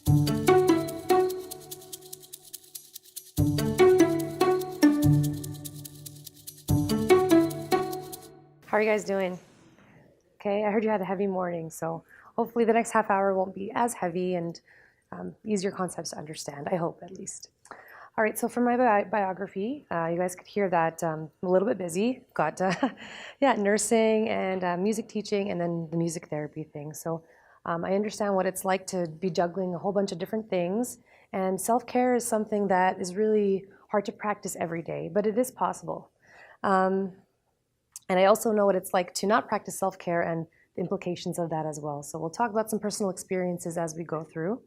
How are you guys doing? Okay, I heard you had a heavy morning, so hopefully the next half hour won't be as heavy and easier concepts to understand, I hope at least. All right, so for my biography, you guys could hear that I'm a little bit busy. Got yeah, nursing and music teaching and then the music therapy thing. So I understand what it's like to be juggling a whole bunch of different things. And self-care is something that is really hard to practice every day, but it is possible. And I also know what it's like to not practice self-care and the implications of that as well. So we'll talk about some personal experiences as we go through.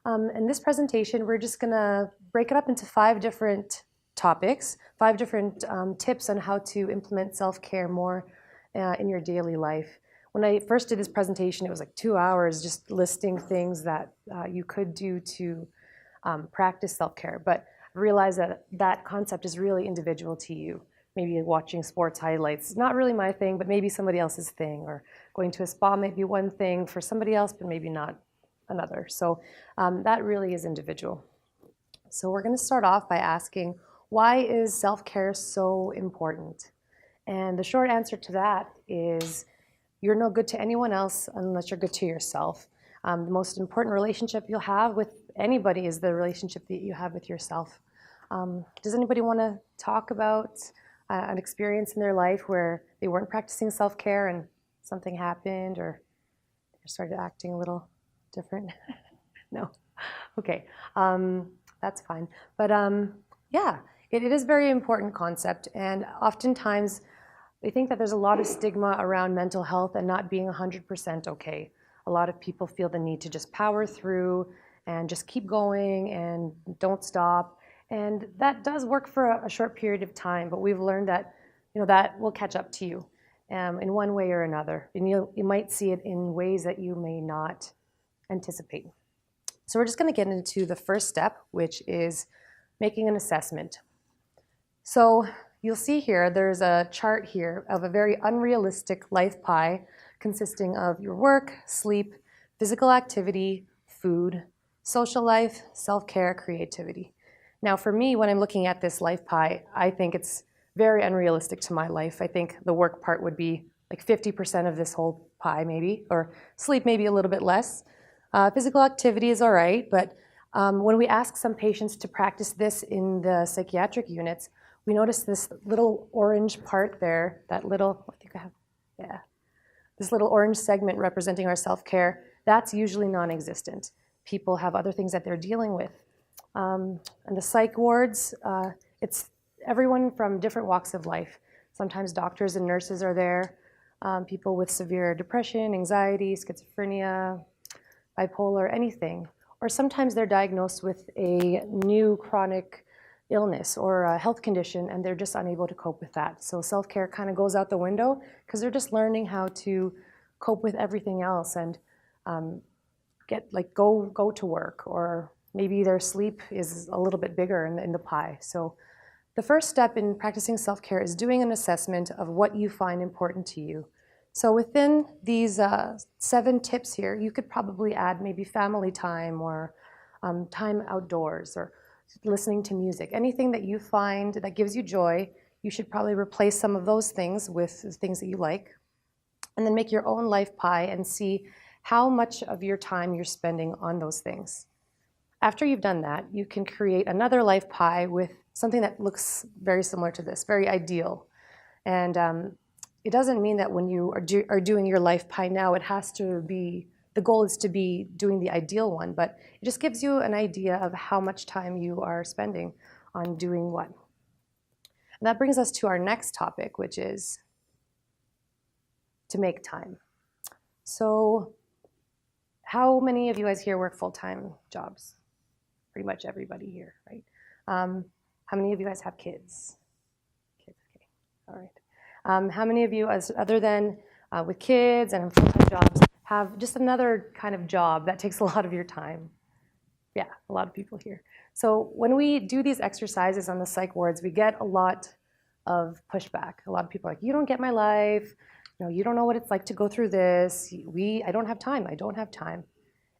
In this presentation, we're just gonna break it up into 5 different topics, 5 different tips on how to implement self-care more in your daily life. When I first did this presentation, it was like 2 hours just listing things that you could do to practice self-care. But I realized that that concept is really individual to you. Maybe watching sports highlights, not really my thing, but maybe somebody else's thing, or going to a spa might be one thing for somebody else, but maybe not another. So that really is individual. So we're going to start off by asking, why is self-care so important? And the short answer to that is you're no good to anyone else unless you're good to yourself. The most important relationship you'll have with anybody is the relationship that you have with yourself. Does anybody want to talk about an experience in their life where they weren't practicing self-care and something happened, or they started acting a little different? No? Okay, that's fine. But yeah, it is a very important concept, and oftentimes I think that there's a lot of stigma around mental health and not being 100% okay. A lot of people feel the need to just power through and just keep going and don't stop. And that does work for a short period of time, but we've learned that, that will catch up to you in one way or another. And you might see it in ways that you may not anticipate. So we're just going to get into the first step, which is making an assessment. So you'll see here, there's a chart here of a very unrealistic life pie consisting of your work, sleep, physical activity, food, social life, self-care, creativity. Now for me, when I'm looking at this life pie, I think it's very unrealistic to my life. I think the work part would be like 50% of this whole pie maybe, or sleep maybe a little bit less. Physical activity is all right, but when we ask some patients to practice this in the psychiatric units, we notice this little orange part there, that little, I think I have, yeah, this little orange segment representing our self-care, that's usually non-existent. People have other things that they're dealing with. And the psych wards, it's everyone from different walks of life. Sometimes doctors and nurses are there, people with severe depression, anxiety, schizophrenia, bipolar, anything. Or sometimes they're diagnosed with a new chronic illness or a health condition and they're just unable to cope with that. So self-care kind of goes out the window because they're just learning how to cope with everything else and go to work, or maybe their sleep is a little bit bigger in the pie. So the first step in practicing self-care is doing an assessment of what you find important to you. So within these 7 tips here, you could probably add maybe family time or time outdoors or listening to music. Anything that you find that gives you joy, you should probably replace some of those things with things that you like. And then make your own life pie and see how much of your time you're spending on those things. After you've done that, you can create another life pie with something that looks very similar to this, very ideal. And it doesn't mean that when you are doing your life pie now, it has to be, the goal is to be doing the ideal one, but it just gives you an idea of how much time you are spending on doing what. And that brings us to our next topic, which is to make time. So how many of you guys here work full-time jobs? Pretty much everybody here, right? How many of you guys have kids? Kids, okay, all right. How many of you, other than with kids and full-time jobs, have just another kind of job that takes a lot of your time? Yeah, a lot of people here. So when we do these exercises on the psych wards, we get a lot of pushback. A lot of people are like, you don't get my life. You don't know what it's like to go through this. I don't have time. I don't have time.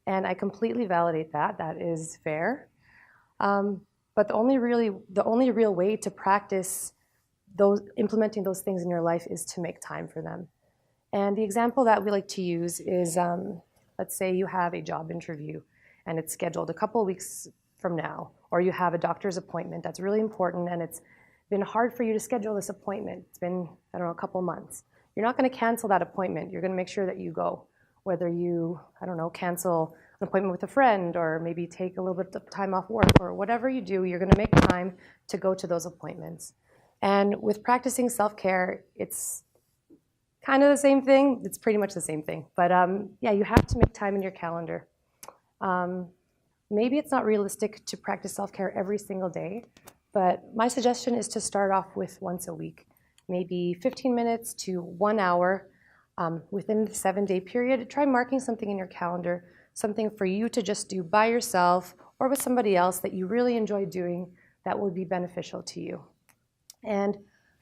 And I completely validate that. That is fair. But the only real way to practice implementing those things in your life is to make time for them. And the example that we like to use is, let's say you have a job interview and it's scheduled a couple of weeks from now, or you have a doctor's appointment that's really important and it's been hard for you to schedule this appointment. It's been, I don't know, a couple months. You're not going to cancel that appointment. You're going to make sure that you go. Whether you, I don't know, cancel an appointment with a friend or maybe take a little bit of time off work or whatever you do, you're going to make time to go to those appointments. And with practicing self-care, it's kind of the same thing. It's pretty much the same thing. But yeah, you have to make time in your calendar. Maybe it's not realistic to practice self-care every single day, but my suggestion is to start off with once a week, maybe 15 minutes to 1 hour within the 7-day period. Try marking something in your calendar, something for you to just do by yourself or with somebody else that you really enjoy doing that will be beneficial to you. And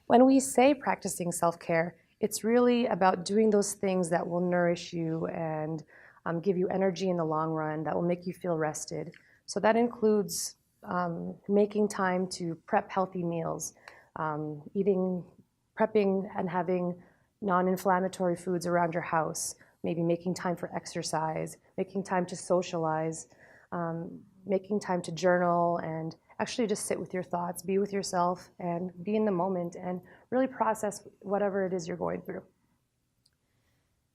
when we say practicing self-care, it's really about doing those things that will nourish you and give you energy in the long run, that will make you feel rested. So that includes making time to prep healthy meals, prepping and having non-inflammatory foods around your house, maybe making time for exercise, making time to socialize, making time to journal and actually just sit with your thoughts, be with yourself and be in the moment and really process whatever it is you're going through.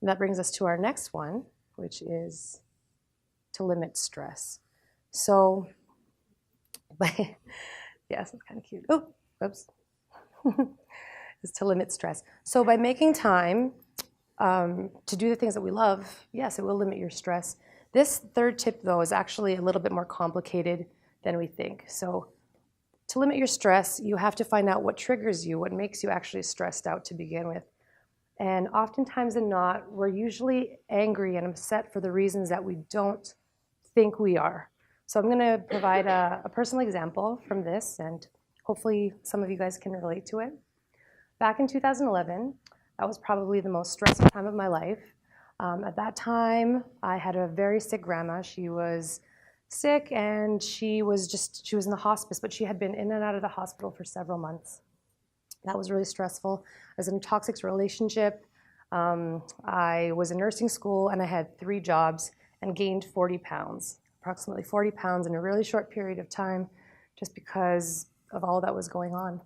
And that brings us to our next one, which is to limit stress. So, yes, it's kind of cute. Oh, oops. Is to limit stress. So by making time to do the things that we love, yes, it will limit your stress. This third tip, though, is actually a little bit more complicated than we think. So to limit your stress, you have to find out what triggers you, what makes you actually stressed out to begin with. And oftentimes than not, we're usually angry and upset for the reasons that we don't think we are. So I'm going to provide a personal example from this, and hopefully some of you guys can relate to it. Back in 2011, that was probably the most stressful time of my life. At that time, I had a very sick grandma. She was sick and she was in the hospice, but she had been in and out of the hospital for several months. That was really stressful. I was in a toxic relationship. I was in nursing school and I had 3 jobs and gained 40 pounds, approximately 40 pounds in a really short period of time, just because of all that was going on.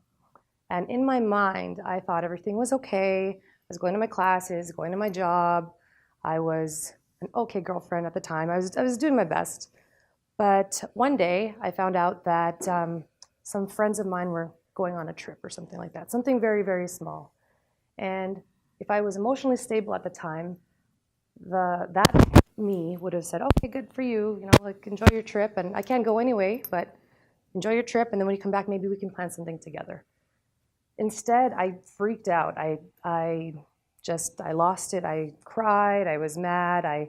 And in my mind, I thought everything was okay. I was going to my classes, going to my job. I was an okay girlfriend at the time. I was doing my best. But one day, I found out that some friends of mine were going on a trip or something like that, something very, very small. And if I was emotionally stable at the time, that me would have said, okay, good for you, like enjoy your trip. And I can't go anyway, but enjoy your trip. And then when you come back, maybe we can plan something together. Instead, I freaked out. I lost it. I cried. I was mad. I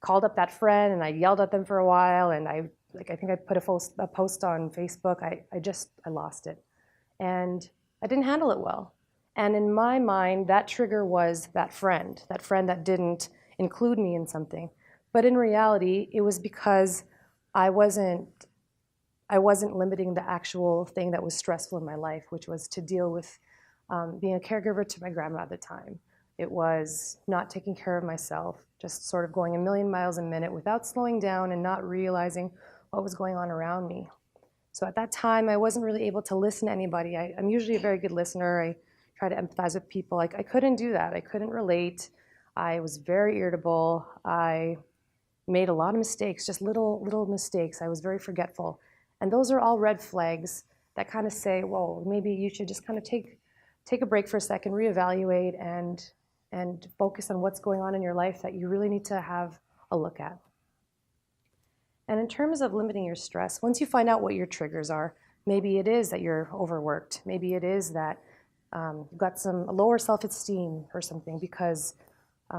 called up that friend and I yelled at them for a while. And I think I put a post on Facebook. I lost it. And I didn't handle it well. And in my mind, that trigger was that friend that didn't include me in something. But in reality, it was because I wasn't limiting the actual thing that was stressful in my life, which was to deal with being a caregiver to my grandma at the time. It was not taking care of myself, just sort of going a million miles a minute without slowing down and not realizing what was going on around me. So at that time, I wasn't really able to listen to anybody. I'm usually a very good listener. I try to empathize with people. I couldn't do that. I couldn't relate. I was very irritable. I made a lot of mistakes, just little mistakes. I was very forgetful. And those are all red flags that kind of say, whoa, maybe you should just kind of take a break for a second, reevaluate, and focus on what's going on in your life that you really need to have a look at. And in terms of limiting your stress, once you find out what your triggers are, maybe it is that you're overworked. Maybe it is that you've got some lower self-esteem or something because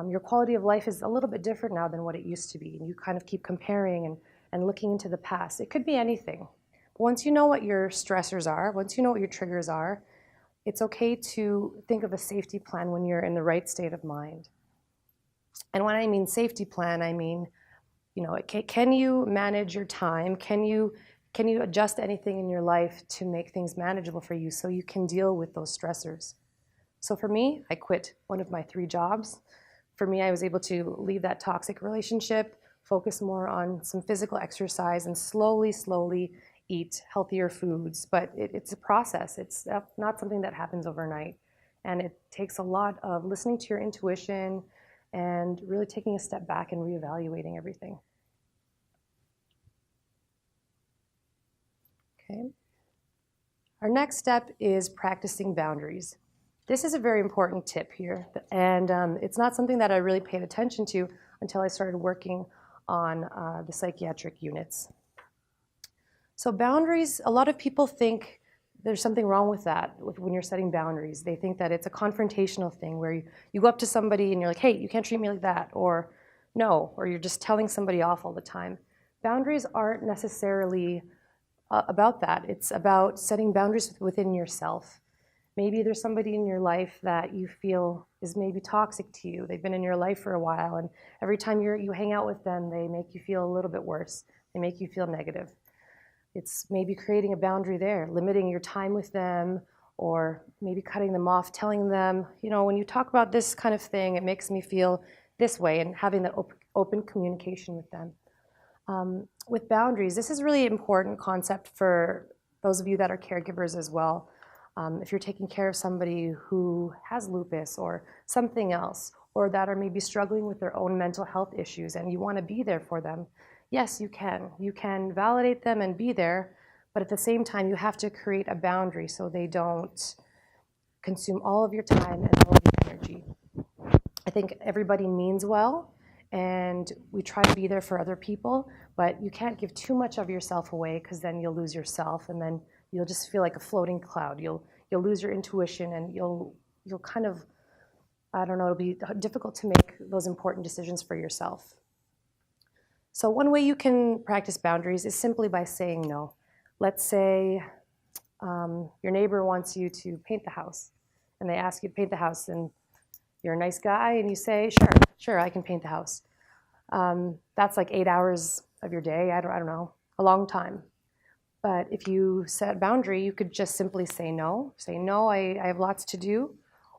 your quality of life is a little bit different now than what it used to be. And you kind of keep comparing and looking into the past. It could be anything. But once you know what your stressors are, once you know what your triggers are, it's okay to think of a safety plan when you're in the right state of mind. And when I mean safety plan, I mean Can you manage your time? Can you adjust anything in your life to make things manageable for you so you can deal with those stressors? So for me, I quit one of my 3 jobs. For me, I was able to leave that toxic relationship, focus more on some physical exercise, and slowly eat healthier foods. But it's a process. It's not something that happens overnight. And it takes a lot of listening to your intuition and really taking a step back and reevaluating everything. Okay. Our next step is practicing boundaries. This is a very important tip here, and it's not something that I really paid attention to until I started working on the psychiatric units. So boundaries, a lot of people think there's something wrong with that when you're setting boundaries. They think that it's a confrontational thing where you go up to somebody and you're like, hey, you can't treat me like that, or no, or you're just telling somebody off all the time. Boundaries aren't necessarily about that. It's about setting boundaries within yourself. Maybe there's somebody in your life that you feel is maybe toxic to you. They've been in your life for a while, and every time you hang out with them, they make you feel a little bit worse. They make you feel negative. It's maybe creating a boundary there, limiting your time with them, or maybe cutting them off, telling them, when you talk about this kind of thing, it makes me feel this way, and having that open communication with them. With boundaries, this is a really important concept for those of you that are caregivers as well. If you're taking care of somebody who has lupus or something else, or that are maybe struggling with their own mental health issues and you want to be there for them, yes, you can. You can validate them and be there, but at the same time, you have to create a boundary so they don't consume all of your time and all of your energy. I think everybody means well, and we try to be there for other people, but you can't give too much of yourself away because then you'll lose yourself, and then you'll just feel like a floating cloud. You'll lose your intuition, and you'll kind of, I don't know, it'll be difficult to make those important decisions for yourself. So one way you can practice boundaries is simply by saying no. Let's say your neighbor wants you to paint the house, and they ask you to paint the house, and you're a nice guy, and you say, sure, I can paint the house. That's like 8 hours of your day. I don't know, a long time. But if you set a boundary, you could just simply say no. Say, no, I have lots to do.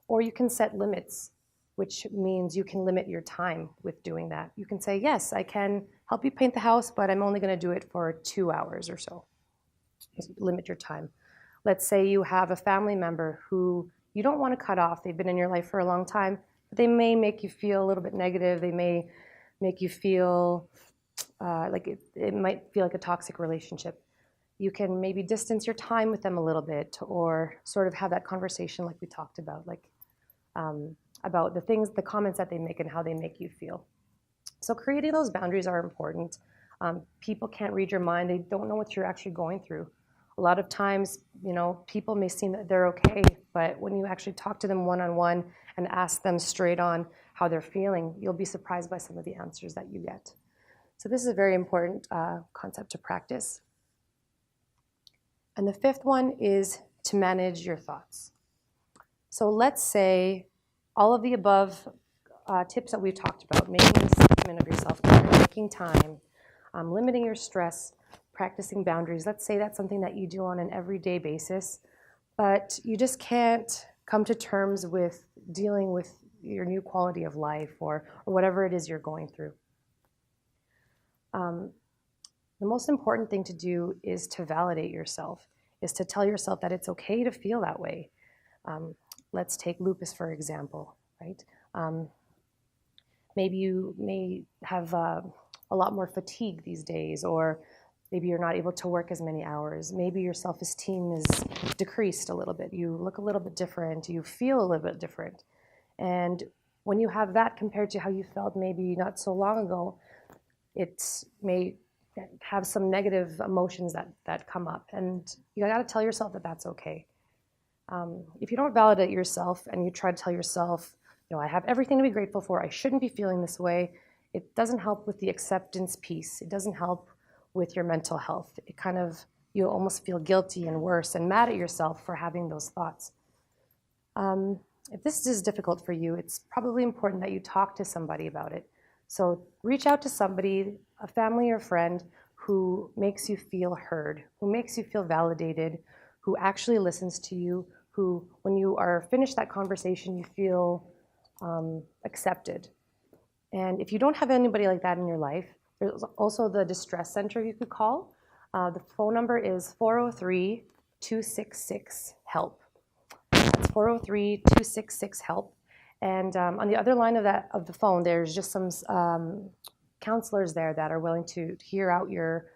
Or you can set limits, which means you can limit your time with doing that. You can say, yes, I can help you paint the house, but I'm only going to do it for 2 hours or so. Limit your time. Let's say you have a family member who you don't want to cut off. They've been in your life for a long time, but they may make you feel a little bit negative. They may make you feel like it might feel like a toxic relationship. You can maybe distance your time with them a little bit, or sort of have that conversation like we talked about, like about the comments that they make and how they make you feel. So creating those boundaries are important. People can't read your mind. They don't know what you're actually going through. A lot of times, people may seem that they're okay, but when you actually talk to them one-on-one and ask them straight on how they're feeling, you'll be surprised by some of the answers that you get. So this is a very important concept to practice. And the 5th one is to manage your thoughts. So let's say all of the above tips that we've talked about, making a statement of yourself, making time, limiting your stress, practicing boundaries. Let's say that's something that you do on an everyday basis, but you just can't come to terms with dealing with your new quality of life or whatever it is you're going through. The most important thing to do is to validate yourself, is to tell yourself that it's okay to feel that way. Let's take lupus, for example, right? Maybe you may have a lot more fatigue these days, or maybe you're not able to work as many hours. Maybe your self-esteem is decreased a little bit. You look a little bit different. You feel a little bit different. And when you have that compared to how you felt maybe not so long ago, it may have some negative emotions that come up. And you got to tell yourself that that's okay. If you don't validate yourself and you try to tell yourself, I have everything to be grateful for, I shouldn't be feeling this way, it doesn't help with the acceptance piece. It doesn't help with your mental health. It kind of, you almost feel guilty and worse and mad at yourself for having those thoughts. If this is difficult for you, it's probably important that you talk to somebody about it. So reach out to somebody a family or friend who makes you feel heard, who makes you feel validated, who actually listens to you, who, when you are finished that conversation, you feel accepted. And if you don't have anybody like that in your life, there's also the distress center you could call. The phone number is 403-266-HELP. That's 403-266-HELP. And on the other line of the phone, there's just some counselors there that are willing to hear out your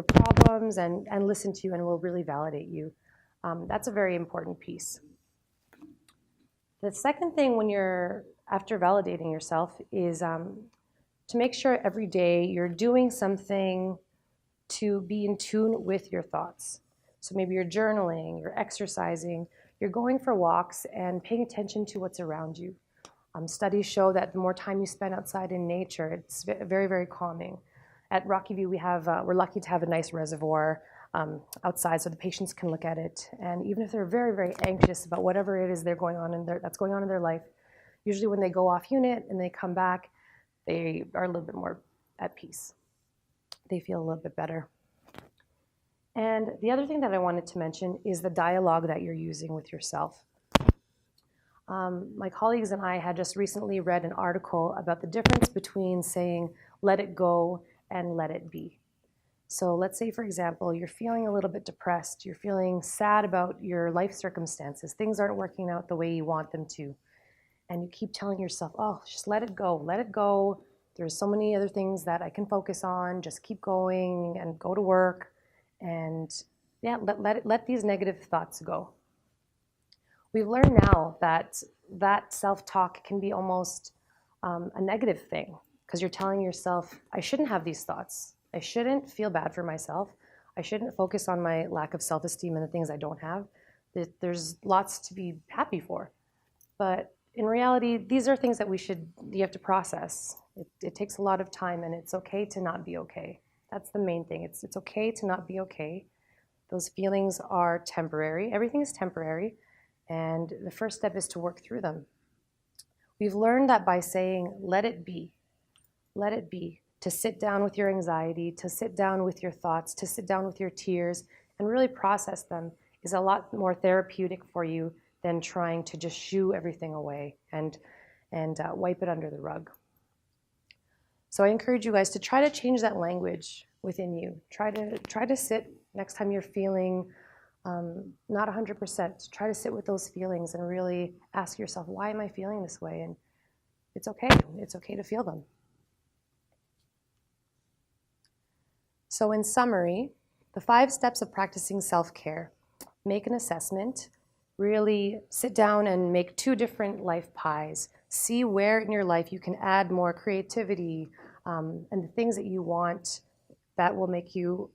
problems and listen to you and will really validate you. That's a very important piece. The second thing when you're after validating yourself is to make sure every day you're doing something to be in tune with your thoughts. So maybe you're journaling, you're exercising, you're going for walks and paying attention to what's around you. Studies show that the more time you spend outside in nature, it's very, very calming. At Rocky View, we're lucky to have a nice reservoir outside so the patients can look at it. And even if they're very, very anxious about whatever it is that's going on in their life, usually when they go off unit and they come back, they are a little bit more at peace. They feel a little bit better. And the other thing that I wanted to mention is the dialogue that you're using with yourself. My colleagues and I had just recently read an article about the difference between saying, let it go and let it be. So let's say, for example, you're feeling a little bit depressed, you're feeling sad about your life circumstances, things aren't working out the way you want them to. And you keep telling yourself, oh, just let it go, let it go. There's so many other things that I can focus on, just keep going and go to work. And yeah, let these negative thoughts go. We've learned now that self-talk can be almost a negative thing because you're telling yourself, I shouldn't have these thoughts. I shouldn't feel bad for myself. I shouldn't focus on my lack of self-esteem and the things I don't have. There's lots to be happy for. But in reality, these are things that you have to process. It takes a lot of time, and it's okay to not be okay. That's the main thing. It's okay to not be okay. Those feelings are temporary. Everything is temporary. And the first step is to work through them. We've learned that by saying, let it be, to sit down with your anxiety, to sit down with your thoughts, to sit down with your tears, and really process them is a lot more therapeutic for you than trying to just shoo everything away and wipe it under the rug. So I encourage you guys to try to change that language within you. Try to sit next time you're feeling not 100%. Try to sit with those feelings and really ask yourself, why am I feeling this way? And it's okay. It's okay to feel them. So in summary, the 5 steps of practicing self-care: make an assessment, really sit down and make 2 different life pies. See where in your life you can add more creativity and the things that you want that will make you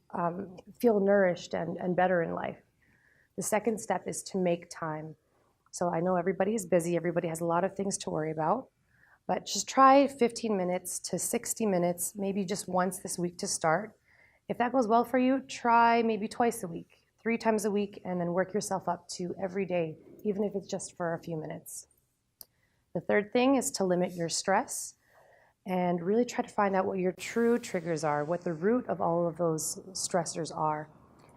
feel nourished and better in life. The second step is to make time. So I know everybody is busy, everybody has a lot of things to worry about, but just try 15 minutes to 60 minutes, maybe just once this week to start. If that goes well for you, try maybe twice a week, 3 times a week, and then work yourself up to every day, even if it's just for a few minutes. The third thing is to limit your stress and really try to find out what your true triggers are, what the root of all of those stressors are.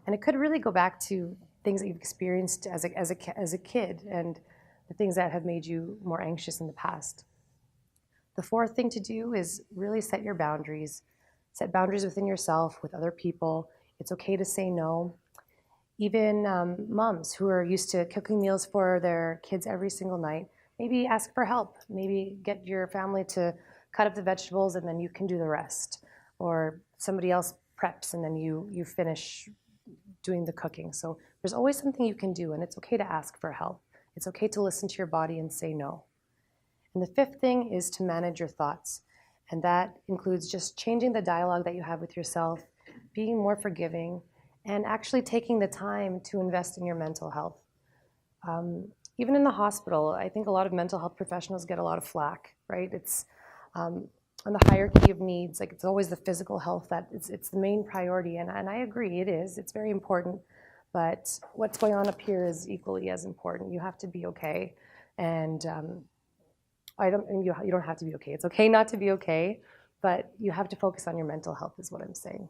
And it could really go back to things that you've experienced as a kid and the things that have made you more anxious in the past. The fourth thing to do is really set your boundaries. Set boundaries within yourself, with other people. It's okay to say no. Even moms who are used to cooking meals for their kids every single night, maybe ask for help. Maybe get your family to cut up the vegetables and then you can do the rest. Or somebody else preps and then you finish doing the cooking. So there's always something you can do, and it's okay to ask for help. It's okay to listen to your body and say no. And the fifth thing is to manage your thoughts. And that includes just changing the dialogue that you have with yourself, being more forgiving, and actually taking the time to invest in your mental health. Even in the hospital, I think a lot of mental health professionals get a lot of flack, right? It's on the hierarchy of needs, like it's always the physical health that it's the main priority, and I agree, it is. It's very important, but what's going on up here is equally as important. You have to be okay, and you don't have to be okay. It's okay not to be okay, but you have to focus on your mental health is what I'm saying.